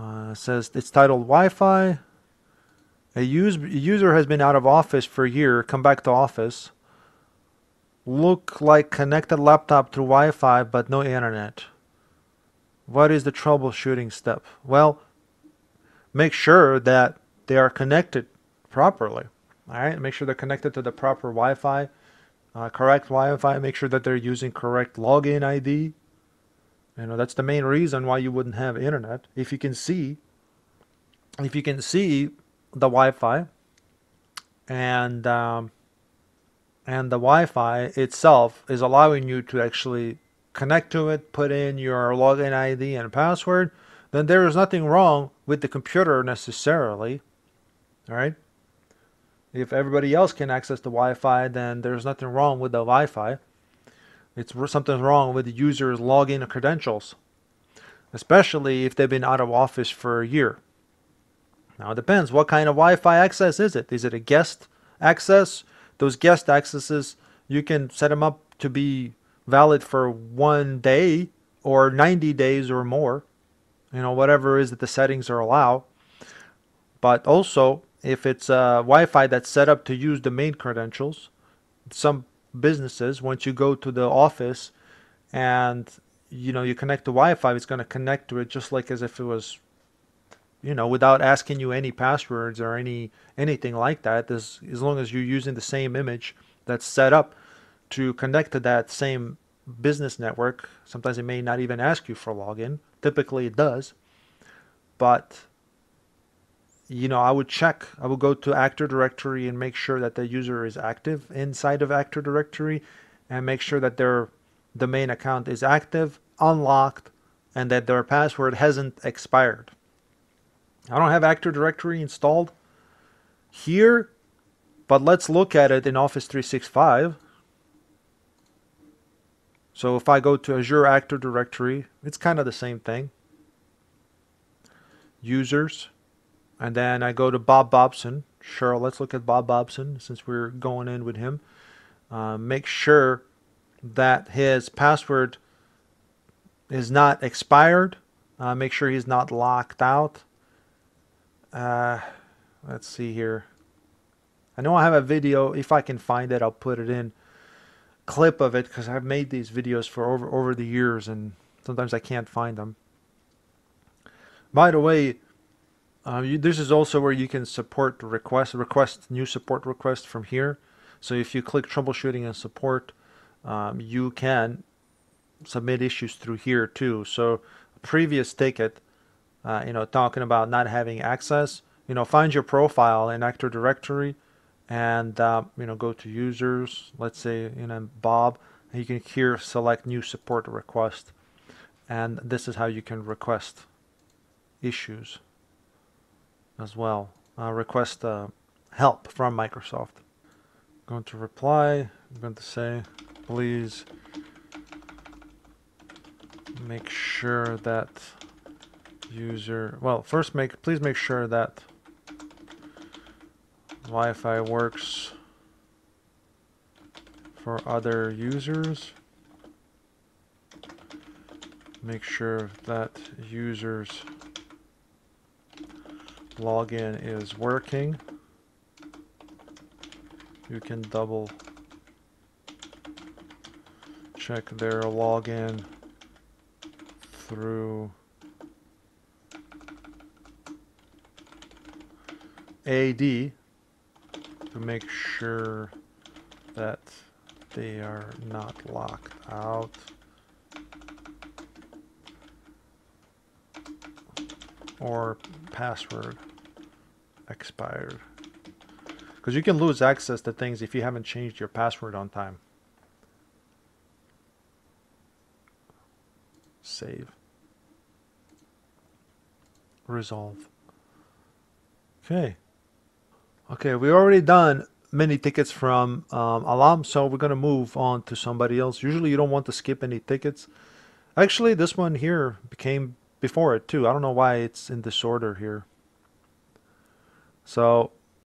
It says it's titled Wi-Fi. A user has been out of office for a year. Come back to office. Look like connected laptop through Wi-Fi but no internet. What is the troubleshooting step? Well, make sure that they are connected properly. All right, make sure they're connected to the proper Wi-Fi, correct Wi-Fi. Make sure that they're using correct login ID. You know, that's the main reason why you wouldn't have internet. If you can see the Wi-Fi and and the Wi-Fi itself is allowing you to actually connect to it, put in your login ID and password, then there is nothing wrong with the computer necessarily. All right. If everybody else can access the Wi-Fi, then there's nothing wrong with the Wi-Fi. It's something wrong with the user's login credentials, especially if they've been out of office for a year. Now it depends. What kind of Wi-Fi access is it? Is it a guest access? Those guest accesses, you can set them up to be valid for 1 day or 90 days or more. You know, whatever it is that the settings are allowed. But also, if it's a Wi-Fi that's set up to use the main credentials, some businesses, once you go to the office and you connect to Wi-Fi, it's going to connect to it just like as if it was, without asking you any passwords or anything like that. As long as you're using the same image that's set up to connect to that same business network. Sometimes it may not even ask you for login. Typically it does. But I would check. I would go to Active Directory and make sure that the user is active inside of Active Directory, and make sure that their domain account is active, unlocked, and that their password hasn't expired. I don't have Active Directory installed here, but let's look at it in Office 365. So if I go to Azure Active Directory, it's kind of the same thing. Users. And then I go to Bob Bobson. Sure, let's look at Bob Bobson since we're going in with him. Make sure that his password is not expired. Make sure he's not locked out. Let's see here. I know I have a video. If I can find it, I'll put it in. Clip of it, because I've made these videos for over the years and sometimes I can't find them. By the way, this is also where you can request new support requests from here. So if you click troubleshooting and support, you can submit issues through here too. So a previous ticket, talking about not having access, find your profile in Active Directory and go to users. Let's say Bob, and you can here select new support request, and this is how you can request issues as well. Request help from Microsoft. I'm going to reply. I'm going to say, please make sure that please make sure that Wi-Fi works for other users. Make sure that users login is working. You can double check their login through AD to make sure that they are not locked out. Or password expired. Because you can lose access to things if you haven't changed your password on time. Save. Resolve. Okay. Okay, we already done many tickets from Alam, so we're going to move on to somebody else. Usually you don't want to skip any tickets. Actually, this one here came before it too. I don't know why it's in disorder here. So